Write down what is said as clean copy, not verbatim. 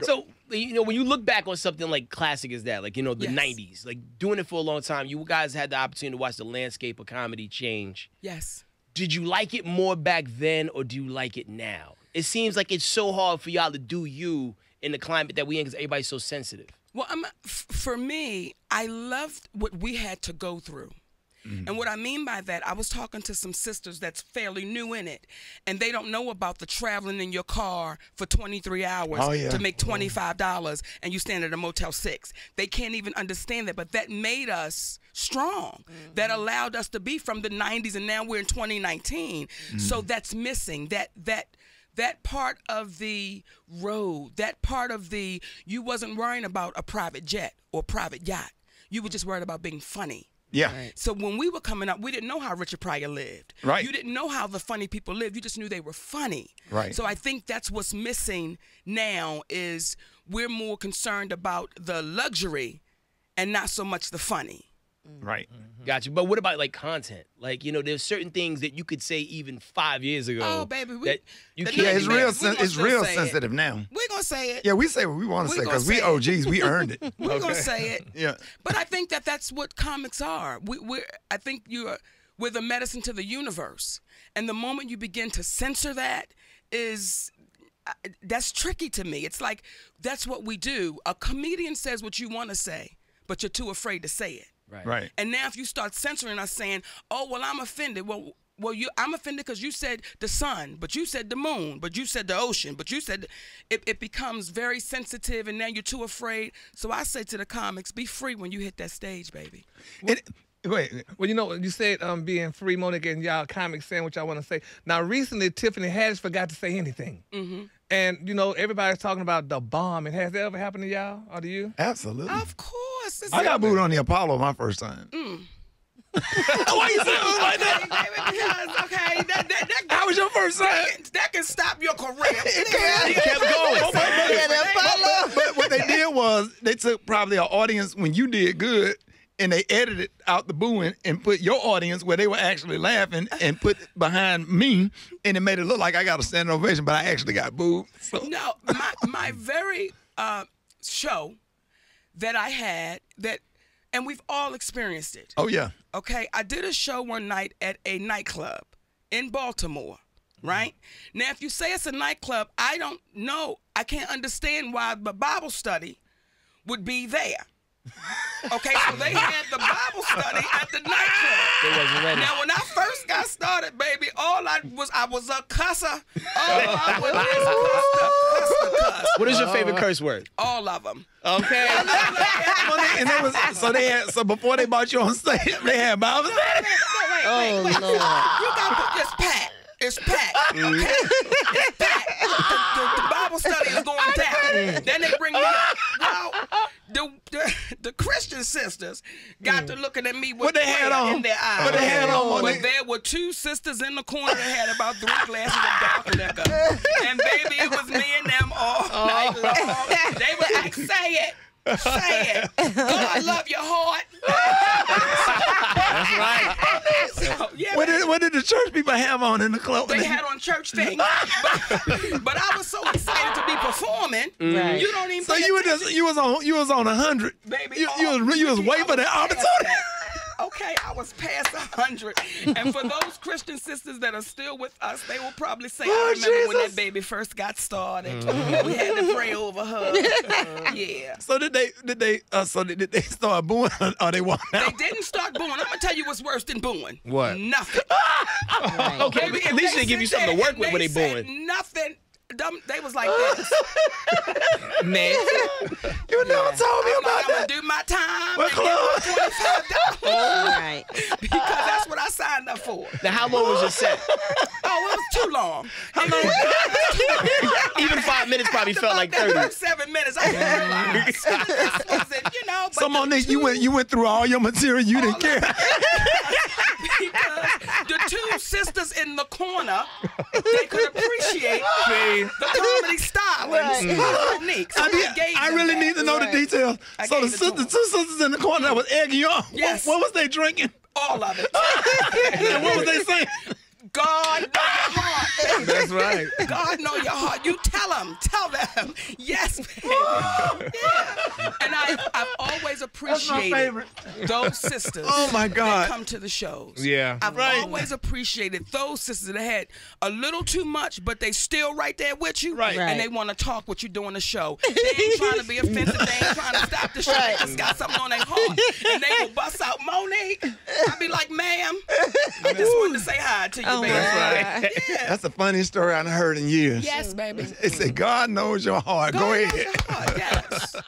So, you know, when you look back on something like classic as that, like, you know, the 90s, like doing it for a long time, you guys had the opportunity to watch the landscape of comedy change. Yes. Did you like it more back then or do you like it now? It seems like it's so hard for y'all to do you in the climate that we in because everybody's so sensitive. Well, for me, I loved what we had to go through. And what I mean by that, I was talking to some sisters that's fairly new in it, and they don't know about the traveling in your car for 23 hours to make $25, and you stand at a Motel 6. They can't even understand that, but that made us strong. That allowed us to be from the 90s, and now we're in 2019. So that's missing. That part of the road, that part of the, you wasn't worrying about a private jet or private yacht. You were just worried about being funny. Yeah. Right. So when we were coming up, we didn't know how Richard Pryor lived. Right. You didn't know how the funny people lived. You just knew they were funny. Right. So I think that's what's missing now is we're more concerned about the luxury and not so much the funny. Right. Got you. But what about like content? Like, you know, there's certain things that you could say even 5 years ago. Oh, baby. It's real sensitive now. We're going to say it. Yeah, we say what we want to say because we OGs. We earned it. We're going to say it. Yeah. But I think that's what comics are. I think we're the medicine to the universe. And the moment you begin to censor that that's tricky to me. It's like that's what we do. A comedian says what you want to say, but you're too afraid to say it. Right. And now if you start censoring us saying, oh, well, I'm offended. Well, I'm offended because you said the sun, but you said the moon, but you said the ocean, but you said it becomes very sensitive, and now you're too afraid. So I say to the comics, be free when you hit that stage, baby. Wait, well, you know, you said being free, Monica, and y'all comics saying what y'all want to say. Now, recently, Tiffany Haddish forgot to say anything. And, you know, everybody's talking about the bomb. And has that ever happened to y'all or to you? Absolutely. Of course. I got booed on the Apollo my first time. Why you saying it like that? Because, how was your first time? That can stop your career. He kept going. But what they did was they took probably an audience when you did good, and they edited out the booing and put your audience where they were actually laughing and put behind me, and it made it look like I got a standing ovation, but I actually got booed. So. No, my very show that I had and we've all experienced it. Oh, yeah. Okay, I did a show one night at a nightclub in Baltimore, right? Now, if you say it's a nightclub, I don't know. I can't understand why the Bible study would be there. Okay, so they had the Bible study at the nightclub. Now, when I first got started, baby, I was a cusser. I was cuss. What is your favorite curse word? All of them. Okay. So before they brought you on stage, they had Bible study. Wait. You got to put this packed. It's packed. Okay? It's packed. The Bible study is going down. Then they bring me up. Well, the Christian sisters got to looking at me with prayer in their eyes. What they had on? But there were two sisters in the corner that had about 3 glasses of dark liquor. And baby, it was me and them all night long. They were like, say it. Say it. God love your heart. That's right. So, yeah, what did the church people have on in the club? They had on church things. But I was so excited to be performing. Right. You don't even. So you was on 100. Baby, you was waiting for the opportunity. Okay, I was past 100. And for those Christian sisters that are still with us, they will probably say, I remember when that baby first got started. We had to pray over her. Yeah. So did they start booing or they walked out? They didn't start booing. I'm going to tell you what's worse than booing. What? Nothing. Okay, Baby, at least they give you something to work with when they booing. Nothing. They was like this. Man. You never told me about I'm that. gonna do my time What and get my $25. Right. Because that's what I signed up for. Now, how long was your set? Oh, it was too long. Even 5 minutes probably felt like 30. 7 minutes. I didn't realize. This wasn't, you know. But Some on this, you went through all your material. You didn't care. Because the two sisters in the corner, they could appreciate the comedy style and the techniques. I really need to know the details. So the two sisters in the corner that was egging you on. Yes. What was they drinking? All of it. And what was they saying? God love your heart. baby. That's right. God know your heart. You tell them. Yes, baby. Yeah. And I've always appreciated those sisters. Oh my God. That come to the shows. Yeah. I've always appreciated those sisters that had a little too much, but they still right there with you. Right. And they want to talk what you're doing the show. They ain't trying to be offensive. They ain't trying to stop the show. They just got something on their heart. And they will bust out Monique. I'd be like, ma'am, I just wanted to say hi to you, baby. That's right. Yeah. That's the funniest story I've heard in years. Yes, baby. It said, God knows your heart. Go knows ahead. your heart, yes.